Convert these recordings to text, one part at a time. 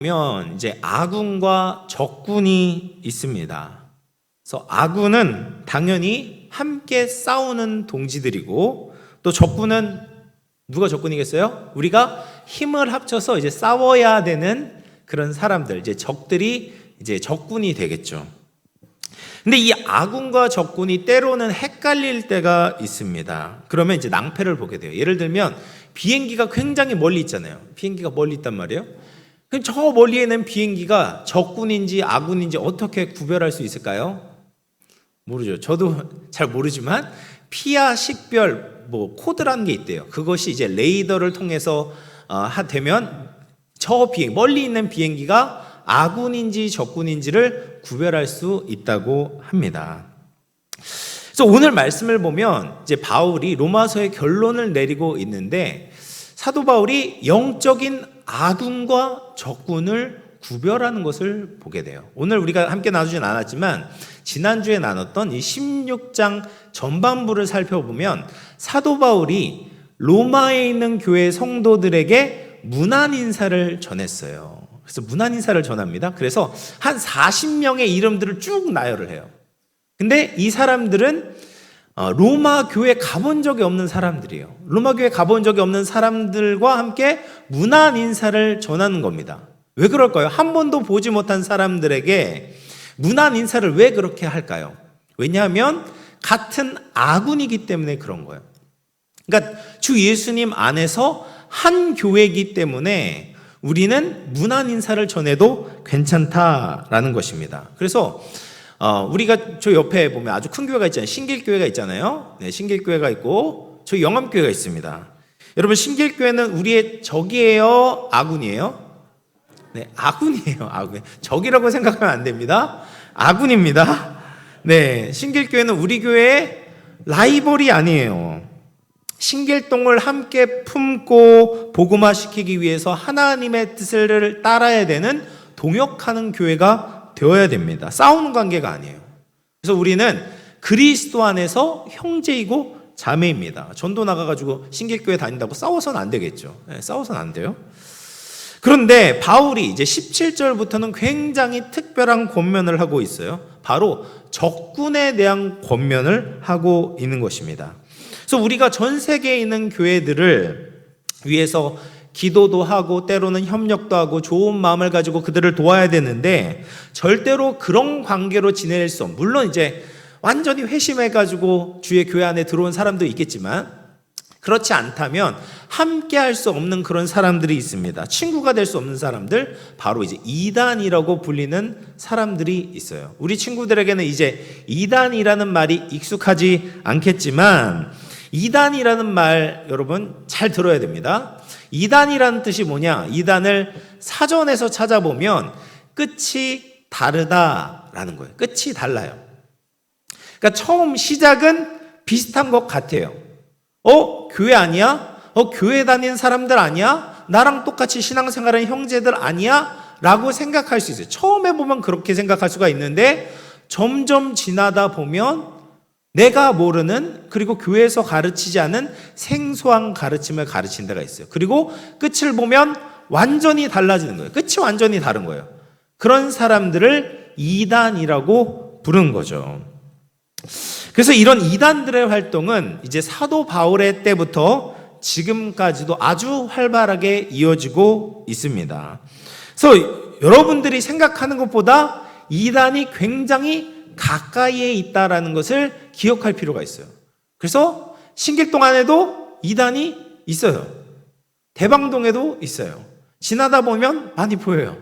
보면 이제 아군과 적군이 있습니다. 그래서 아군은 당연히 함께 싸우는 동지들이고, 또 적군은 누가 적군이겠어요? 우리가 힘을 합쳐서 이제 싸워야 되는 그런 사람들, 이제 적들이 이제 적군이 되겠죠. 근데 이 아군과 적군이 때로는 헷갈릴 때가 있습니다. 그러면 이제 낭패를 보게 돼요. 예를 들면 비행기가 굉장히 멀리 있잖아요. 비행기가 멀리 있단 말이에요. 그럼 저 멀리에 있는 비행기가 적군인지 아군인지 어떻게 구별할 수 있을까요? 모르죠. 저도 잘 모르지만 피아 식별 코드라는 게 있대요. 그것이 이제 레이더를 통해서 되면 저 멀리 있는 비행기가 아군인지 적군인지를 구별할 수 있다고 합니다. 그래서 오늘 말씀을 보면 이제 바울이 로마서의 결론을 내리고 있는데, 사도 바울이 영적인 아군과 적군을 구별하는 것을 보게 돼요. 오늘 우리가 함께 나누진 않았지만 지난주에 나눴던 이 16장 전반부를 살펴보면 사도 바울이 로마에 있는 교회 성도들에게 문안 인사를 전했어요. 그래서 문안 인사를 전합니다. 그래서 한 40명의 이름들을 쭉 나열을 해요. 근데 이 사람들은 로마 교회 가본 적이 없는 사람들이에요. 로마 교회 가본 적이 없는 사람들과 함께 문안 인사를 전하는 겁니다. 왜 그럴까요? 한 번도 보지 못한 사람들에게 문안 인사를 왜 그렇게 할까요? 왜냐하면 같은 아군이기 때문에 그런 거예요. 그러니까 주 예수님 안에서 한 교회이기 때문에 우리는 문안 인사를 전해도 괜찮다라는 것입니다. 그래서 우리가 저 옆에 보면 아주 큰 교회가 있잖아요. 신길교회가 있잖아요. 네, 신길교회가 있고 저 영암교회가 있습니다. 여러분, 신길교회는 우리의 적이에요? 아군이에요? 네, 아군이에요. 아군. 적이라고 생각하면 안 됩니다. 아군입니다. 네, 신길교회는 우리 교회의 라이벌이 아니에요. 신길동을 함께 품고 복음화시키기 위해서 하나님의 뜻을 따라야 되는 동역하는 교회가 되어야 됩니다. 싸우는 관계가 아니에요. 그래서 우리는 그리스도 안에서 형제이고 자매입니다. 전도 나가가지고 신길교회 다닌다고 싸워서는 안 되겠죠. 네, 싸워서는 안 돼요. 그런데 바울이 이제 17절부터는 굉장히 특별한 권면을 하고 있어요. 바로 적군에 대한 권면을 하고 있는 것입니다. 그래서 우리가 전 세계에 있는 교회들을 위해서 기도도 하고 때로는 협력도 하고 좋은 마음을 가지고 그들을 도와야 되는데, 절대로 그런 관계로 지낼 수 없는, 물론 이제 완전히 회심해가지고 주의 교회 안에 들어온 사람도 있겠지만 그렇지 않다면 함께 할 수 없는 그런 사람들이 있습니다. 친구가 될 수 없는 사람들, 바로 이제 이단이라고 불리는 사람들이 있어요. 우리 친구들에게는 이제 이단이라는 말이 익숙하지 않겠지만, 이단이라는 말 여러분 잘 들어야 됩니다. 이단이라는 뜻이 뭐냐? 이단을 사전에서 찾아보면 끝이 다르다라는 거예요. 끝이 달라요. 그러니까 처음 시작은 비슷한 것 같아요. 교회 아니야? 교회 다니는 사람들 아니야? 나랑 똑같이 신앙생활하는 형제들 아니야? 라고 생각할 수 있어요. 처음에 보면 그렇게 생각할 수가 있는데, 점점 지나다 보면 내가 모르는, 그리고 교회에서 가르치지 않은 생소한 가르침을 가르친 데가 있어요. 그리고 끝을 보면 완전히 달라지는 거예요. 끝이 완전히 다른 거예요. 그런 사람들을 이단이라고 부르는 거죠. 그래서 이런 이단들의 활동은 이제 사도 바울의 때부터 지금까지도 아주 활발하게 이어지고 있습니다. 그래서 여러분들이 생각하는 것보다 이단이 굉장히 가까이에 있다라는 것을 기억할 필요가 있어요. 그래서 신길동 안에도 이단이 있어요. 대방동에도 있어요. 지나다 보면 많이 보여요.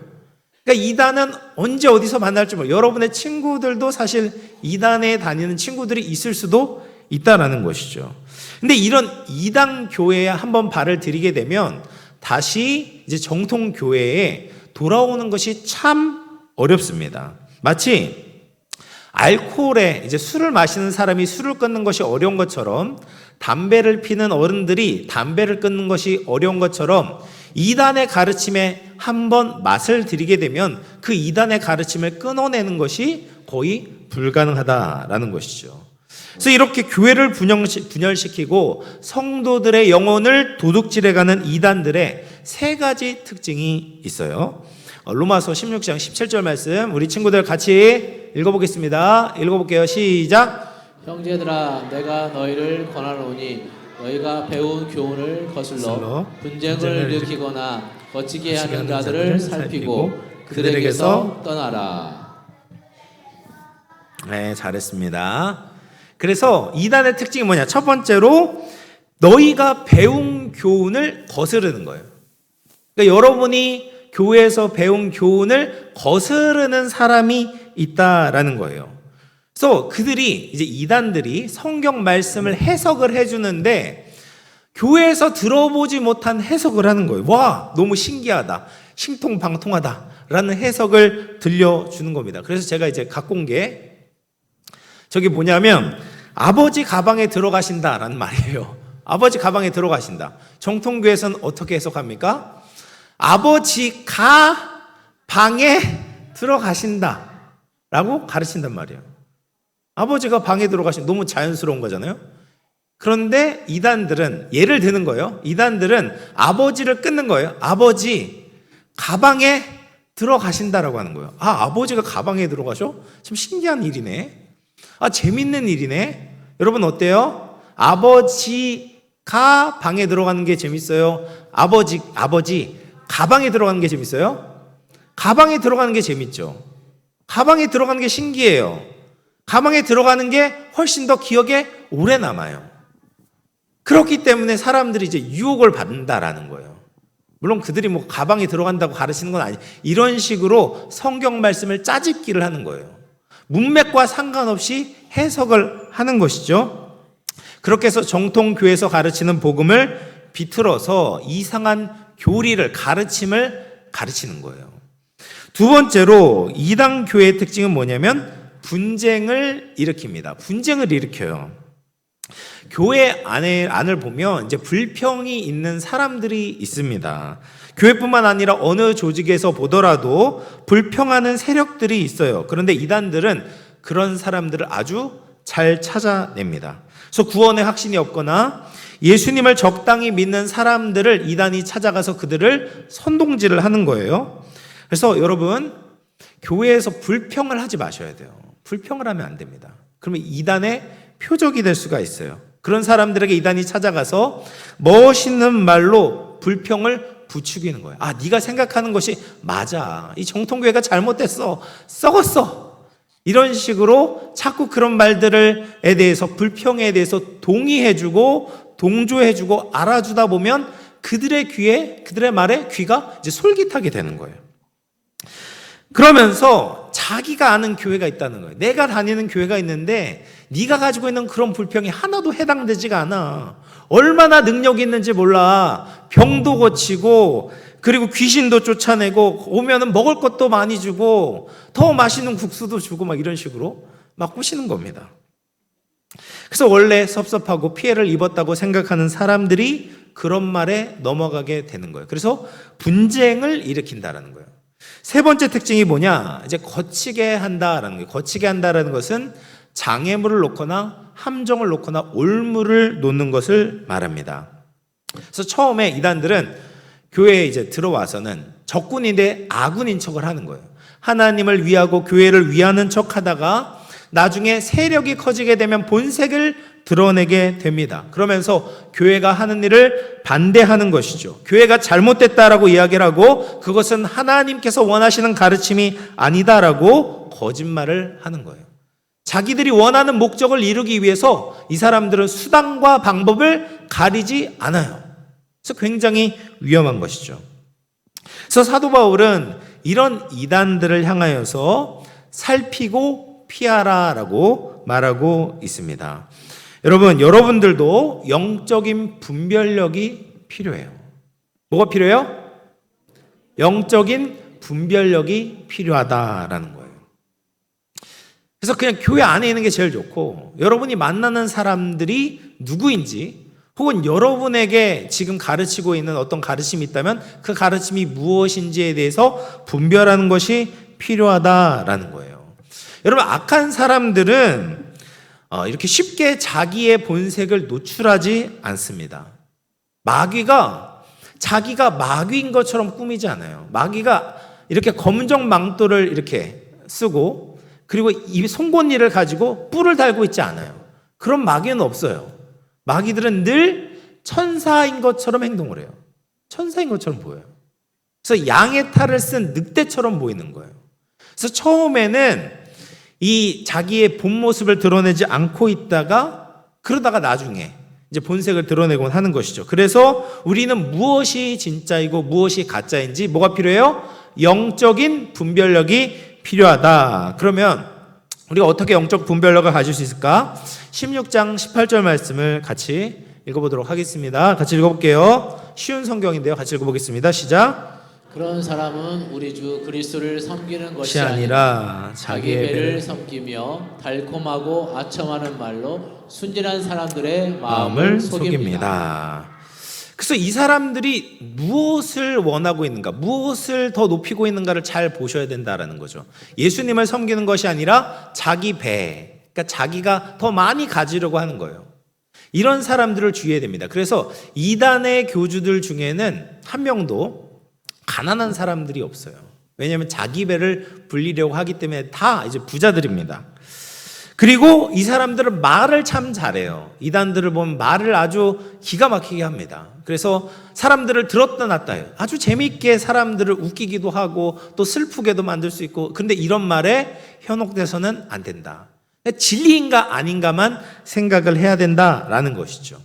그러니까 이단은 언제 어디서 만날지 모르고, 여러분의 친구들도 사실 이단에 다니는 친구들이 있을 수도 있다라는 것이죠. 근데 이런 이단 교회에 한번 발을 들이게 되면 다시 이제 정통 교회에 돌아오는 것이 참 어렵습니다. 마치 알코올에 이제 술을 마시는 사람이 술을 끊는 것이 어려운 것처럼, 담배를 피는 어른들이 담배를 끊는 것이 어려운 것처럼, 이단의 가르침에 한번 맛을 들이게 되면 그 이단의 가르침을 끊어내는 것이 거의 불가능하다라는 것이죠. 그래서 이렇게 교회를 분열시키고 성도들의 영혼을 도둑질해가는 이단들의 세 가지 특징이 있어요. 로마서 16장 17절 말씀 우리 친구들 같이 읽어보겠습니다. 읽어볼게요. 시작. 형제들아 내가 너희를 권하노니 너희가 배운 교훈을 거슬러 분쟁을 일으키거나 거치게 하는 자들을 살피고 그들에게서 떠나라. 네, 잘했습니다. 그래서 이단의 특징이 뭐냐? 첫 번째로 너희가 배운 교훈을 거스르는 거예요. 그러니까 여러분이 교회에서 배운 교훈을 거스르는 사람이 있다라는 거예요. 그래서 그들이 이제 이단들이 성경 말씀을 해석을 해주는데 교회에서 들어보지 못한 해석을 하는 거예요. 와, 너무 신기하다, 신통방통하다라는 해석을 들려주는 겁니다. 그래서 제가 이제 갖고 온 게 저기 뭐냐면 아버지 가방에 들어가신다라는 말이에요. 아버지 가방에 들어가신다. 정통교회에서는 어떻게 해석합니까? 아버지 가방에 들어가신다 라고 가르친단 말이에요. 아버지가 방에 들어가신, 너무 자연스러운 거잖아요. 그런데 이단들은 예를 드는 거예요. 이단들은 아버지를 끊는 거예요. 아버지 가방에 들어가신다라고 하는 거예요. 아, 아버지가 가방에 들어가셔? 참 신기한 일이네. 아, 재밌는 일이네. 여러분 어때요? 아버지가 방에 들어가는 게 재밌어요? 아버지 가방에 들어가는 게 재밌어요? 가방에 들어가는 게 재밌죠. 가방에 들어가는 게 신기해요. 가방에 들어가는 게 훨씬 더 기억에 오래 남아요. 그렇기 때문에 사람들이 이제 유혹을 받는다라는 거예요. 물론 그들이 뭐 가방에 들어간다고 가르치는 건 아니에요. 이런 식으로 성경 말씀을 짜집기를 하는 거예요. 문맥과 상관없이 해석을 하는 것이죠. 그렇게 해서 정통교회에서 가르치는 복음을 비틀어서 이상한 교리를, 가르침을 가르치는 거예요. 두 번째로 이단 교회의 특징은 뭐냐면 분쟁을 일으킵니다. 분쟁을 일으켜요. 교회 안을 보면 이제 불평이 있는 사람들이 있습니다. 교회뿐만 아니라 어느 조직에서 보더라도 불평하는 세력들이 있어요. 그런데 이단들은 그런 사람들을 아주 잘 찾아냅니다. 그래서 구원의 확신이 없거나 예수님을 적당히 믿는 사람들을 이단이 찾아가서 그들을 선동질을 하는 거예요. 그래서 여러분, 교회에서 불평을 하지 마셔야 돼요. 불평을 하면 안 됩니다. 그러면 이단의 표적이 될 수가 있어요. 그런 사람들에게 이단이 찾아가서 멋있는 말로 불평을 부추기는 거예요. 아, 네가 생각하는 것이 맞아. 이 정통교회가 잘못됐어. 썩었어. 이런 식으로 자꾸 그런 말들에 대해서, 불평에 대해서 동의해주고 동조해주고 알아주다 보면 그들의 귀에, 그들의 말에 귀가 이제 솔깃하게 되는 거예요. 그러면서 자기가 아는 교회가 있다는 거예요. 내가 다니는 교회가 있는데 네가 가지고 있는 그런 불평이 하나도 해당되지가 않아. 얼마나 능력이 있는지 몰라. 병도 고치고 그리고 귀신도 쫓아내고 오면은 먹을 것도 많이 주고 더 맛있는 국수도 주고 막 이런 식으로 막 꾸시는 겁니다. 그래서 원래 섭섭하고 피해를 입었다고 생각하는 사람들이 그런 말에 넘어가게 되는 거예요. 그래서 분쟁을 일으킨다라는 거예요. 세 번째 특징이 뭐냐? 이제 거치게 한다라는 거예요. 거치게 한다라는 것은 장애물을 놓거나 함정을 놓거나 올무를 놓는 것을 말합니다. 그래서 처음에 이단들은 교회에 이제 들어와서는 적군인데 아군인 척을 하는 거예요. 하나님을 위하고 교회를 위하는 척 하다가 나중에 세력이 커지게 되면 본색을 드러내게 됩니다. 그러면서 교회가 하는 일을 반대하는 것이죠. 교회가 잘못됐다라고 이야기를 하고 그것은 하나님께서 원하시는 가르침이 아니다라고 거짓말을 하는 거예요. 자기들이 원하는 목적을 이루기 위해서 이 사람들은 수단과 방법을 가리지 않아요. 그래서 굉장히 위험한 것이죠. 그래서 사도 바울은 이런 이단들을 향하여서 살피고 피하라라고 말하고 있습니다. 여러분, 여러분들도 영적인 분별력이 필요해요. 뭐가 필요해요? 영적인 분별력이 필요하다라는 거예요. 그래서 그냥 교회 안에 있는 게 제일 좋고 여러분이 만나는 사람들이 누구인지 혹은 여러분에게 지금 가르치고 있는 어떤 가르침이 있다면 그 가르침이 무엇인지에 대해서 분별하는 것이 필요하다라는 거예요. 여러분, 악한 사람들은 이렇게 쉽게 자기의 본색을 노출하지 않습니다. 마귀가 자기가 마귀인 것처럼 꾸미지 않아요. 마귀가 이렇게 검정 망토를 이렇게 쓰고 그리고 이 송곳니를 가지고 뿔을 달고 있지 않아요. 그런 마귀는 없어요. 마귀들은 늘 천사인 것처럼 행동을 해요. 천사인 것처럼 보여요. 그래서 양의 탈을 쓴 늑대처럼 보이는 거예요. 그래서 처음에는 이 자기의 본 모습을 드러내지 않고 있다가 그러다가 나중에 이제 본색을 드러내곤 하는 것이죠. 그래서 우리는 무엇이 진짜이고 무엇이 가짜인지 뭐가 필요해요? 영적인 분별력이 필요하다. 그러면 우리가 어떻게 영적 분별력을 가질 수 있을까? 16장 18절 말씀을 같이 읽어보도록 하겠습니다. 같이 읽어볼게요. 쉬운 성경인데요. 같이 읽어보겠습니다. 시작. 그런 사람은 우리 주 그리스도를 섬기는 것이 아니라 자기 배를 섬기며 달콤하고 아첨하는 말로 순진한 사람들의 마음을 속입니다. 그래서 이 사람들이 무엇을 원하고 있는가, 무엇을 더 높이고 있는가를 잘 보셔야 된다라는 거죠. 예수님을 섬기는 것이 아니라 자기 배, 그러니까 자기가 더 많이 가지려고 하는 거예요. 이런 사람들을 주의해야 됩니다. 그래서 이단의 교주들 중에는 한 명도 가난한 사람들이 없어요. 왜냐하면 자기 배를 불리려고 하기 때문에 다 이제 부자들입니다. 그리고 이 사람들은 말을 참 잘해요. 이단들을 보면 말을 아주 기가 막히게 합니다. 그래서 사람들을 들었다 놨다 해요. 아주 재미있게 사람들을 웃기기도 하고 또 슬프게도 만들 수 있고, 그런데 이런 말에 현혹돼서는 안 된다. 진리인가 아닌가만 생각을 해야 된다라는 것이죠.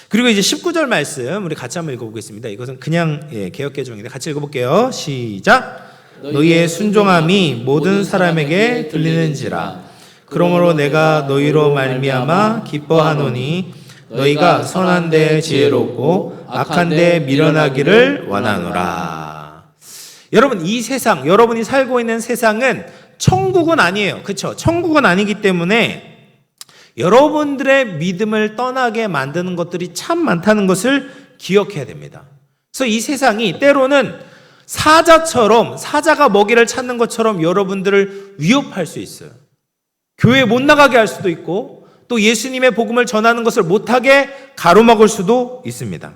그리고 이제 19절 말씀 우리 같이 한번 읽어보겠습니다. 이것은 그냥 개역개정인데 같이 읽어볼게요. 시작. 너희의 순종함이 모든 사람에게 들리는지라. 그러므로 내가 너희로 말미암아 기뻐하노니 너희가 선한 데 지혜롭고 악한 데 미련하기를 원하노라. 여러분, 이 세상, 여러분이 살고 있는 세상은 천국은 아니에요. 그렇죠? 천국은 아니기 때문에 여러분들의 믿음을 떠나게 만드는 것들이 참 많다는 것을 기억해야 됩니다. 그래서 이 세상이 때로는 사자처럼, 사자가 먹이를 찾는 것처럼 여러분들을 위협할 수 있어요. 교회에 못 나가게 할 수도 있고 또 예수님의 복음을 전하는 것을 못하게 가로막을 수도 있습니다.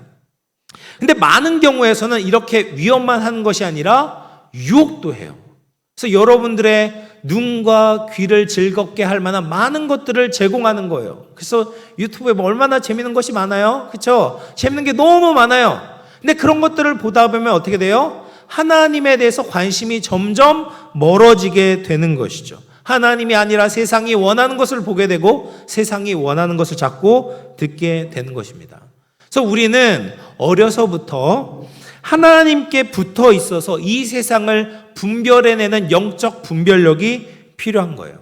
근데 많은 경우에서는 이렇게 위협만 하는 것이 아니라 유혹도 해요. 그래서 여러분들의 눈과 귀를 즐겁게 할 만한 많은 것들을 제공하는 거예요. 그래서 유튜브에 뭐 얼마나 재밌는 것이 많아요. 그렇죠? 재밌는 게 너무 많아요. 근데 그런 것들을 보다 보면 어떻게 돼요? 하나님에 대해서 관심이 점점 멀어지게 되는 것이죠. 하나님이 아니라 세상이 원하는 것을 보게 되고 세상이 원하는 것을 자꾸 듣게 되는 것입니다. 그래서 우리는 어려서부터 하나님께 붙어 있어서 이 세상을 분별해내는 영적 분별력이 필요한 거예요.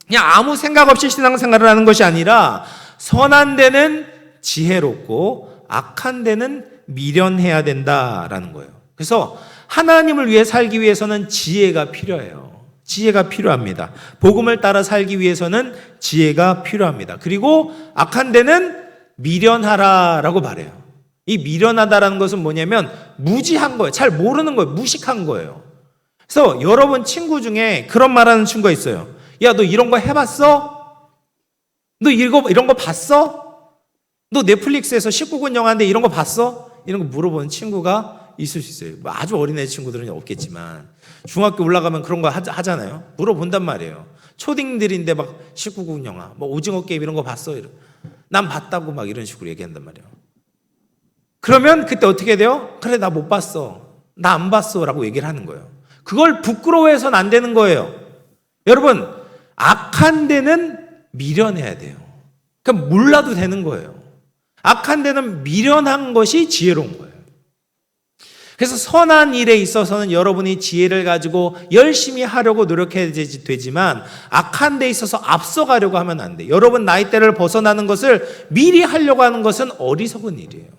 그냥 아무 생각 없이 신앙생활을 하는 것이 아니라 선한 데는 지혜롭고 악한 데는 미련해야 된다라는 거예요. 그래서 하나님을 위해 살기 위해서는 지혜가 필요해요. 지혜가 필요합니다. 복음을 따라 살기 위해서는 지혜가 필요합니다. 그리고 악한 데는 미련하라라고 말해요. 이 미련하다라는 것은 뭐냐면 무지한 거예요. 잘 모르는 거예요. 무식한 거예요. 그래서 여러분 친구 중에 그런 말하는 친구가 있어요. 야, 너 이런 거 해봤어? 너 이런 거 봤어? 너 넷플릭스에서 19금 영화인데 이런 거 봤어? 이런 거 물어보는 친구가 있을 수 있어요. 뭐 아주 어린애 친구들은 없겠지만 중학교 올라가면 그런 거 하잖아요. 물어본단 말이에요. 초딩들인데 막 19금 영화, 뭐 오징어 게임 이런 거 봤어? 난 봤다고 막 이런 식으로 얘기한단 말이에요. 그러면 그때 어떻게 돼요? 그래, 나 못 봤어. 나 안 봤어. 라고 얘기를 하는 거예요. 그걸 부끄러워해서는 안 되는 거예요. 여러분, 악한 데는 미련해야 돼요. 그러니까 몰라도 되는 거예요. 악한 데는 미련한 것이 지혜로운 거예요. 그래서 선한 일에 있어서는 여러분이 지혜를 가지고 열심히 하려고 노력해야 되지만 악한 데 있어서 앞서가려고 하면 안 돼요. 여러분 나이대를 벗어나는 것을 미리 하려고 하는 것은 어리석은 일이에요.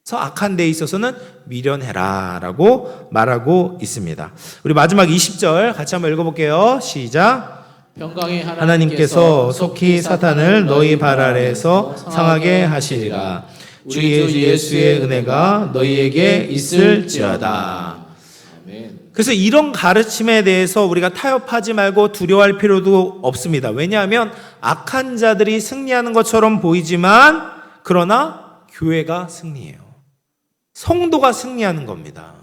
그래서 악한 데 있어서는 미련해라 라고 말하고 있습니다. 우리 마지막 20절 같이 한번 읽어볼게요. 시작. 평강의 하나님께서 속히 사탄을 너희 발 아래에서 상하게 하시리라. 우리 예수의 은혜가 너희에게 있을지어다. 그래서 이런 가르침에 대해서 우리가 타협하지 말고 두려워할 필요도 없습니다. 왜냐하면 악한 자들이 승리하는 것처럼 보이지만 그러나 교회가 승리해요. 성도가 승리하는 겁니다.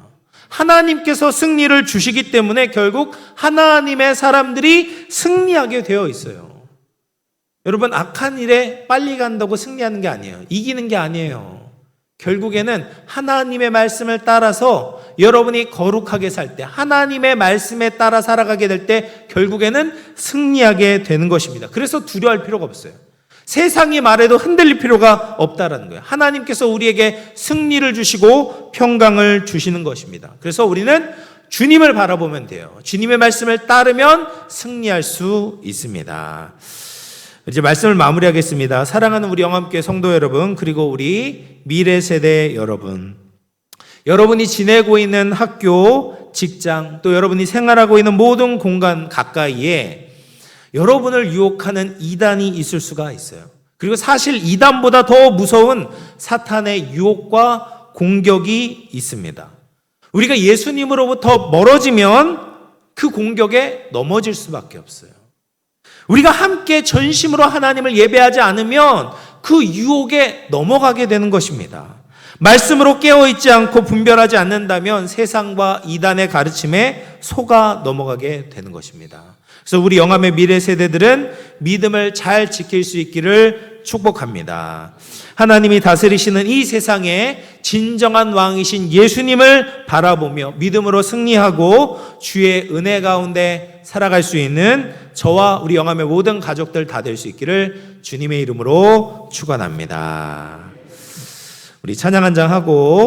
하나님께서 승리를 주시기 때문에 결국 하나님의 사람들이 승리하게 되어 있어요. 여러분, 악한 일에 빨리 간다고 승리하는 게 아니에요. 이기는 게 아니에요. 결국에는 하나님의 말씀을 따라서 여러분이 거룩하게 살 때, 하나님의 말씀에 따라 살아가게 될 때 결국에는 승리하게 되는 것입니다. 그래서 두려워할 필요가 없어요. 세상이 말해도 흔들릴 필요가 없다라는 거예요. 하나님께서 우리에게 승리를 주시고 평강을 주시는 것입니다. 그래서 우리는 주님을 바라보면 돼요. 주님의 말씀을 따르면 승리할 수 있습니다. 이제 말씀을 마무리하겠습니다. 사랑하는 우리 영암교회 성도 여러분, 그리고 우리 미래 세대 여러분, 여러분이 지내고 있는 학교, 직장, 또 여러분이 생활하고 있는 모든 공간 가까이에 여러분을 유혹하는 이단이 있을 수가 있어요. 그리고 사실 이단보다 더 무서운 사탄의 유혹과 공격이 있습니다. 우리가 예수님으로부터 멀어지면 그 공격에 넘어질 수밖에 없어요. 우리가 함께 전심으로 하나님을 예배하지 않으면 그 유혹에 넘어가게 되는 것입니다. 말씀으로 깨어있지 않고 분별하지 않는다면 세상과 이단의 가르침에 속아 넘어가게 되는 것입니다. 그래서 우리 영암의 미래 세대들은 믿음을 잘 지킬 수 있기를 축복합니다. 하나님이 다스리시는 이 세상에 진정한 왕이신 예수님을 바라보며 믿음으로 승리하고 주의 은혜 가운데 살아갈 수 있는 저와 우리 영암의 모든 가족들 다 될 수 있기를 주님의 이름으로 축원합니다. 우리 찬양 한 장 하고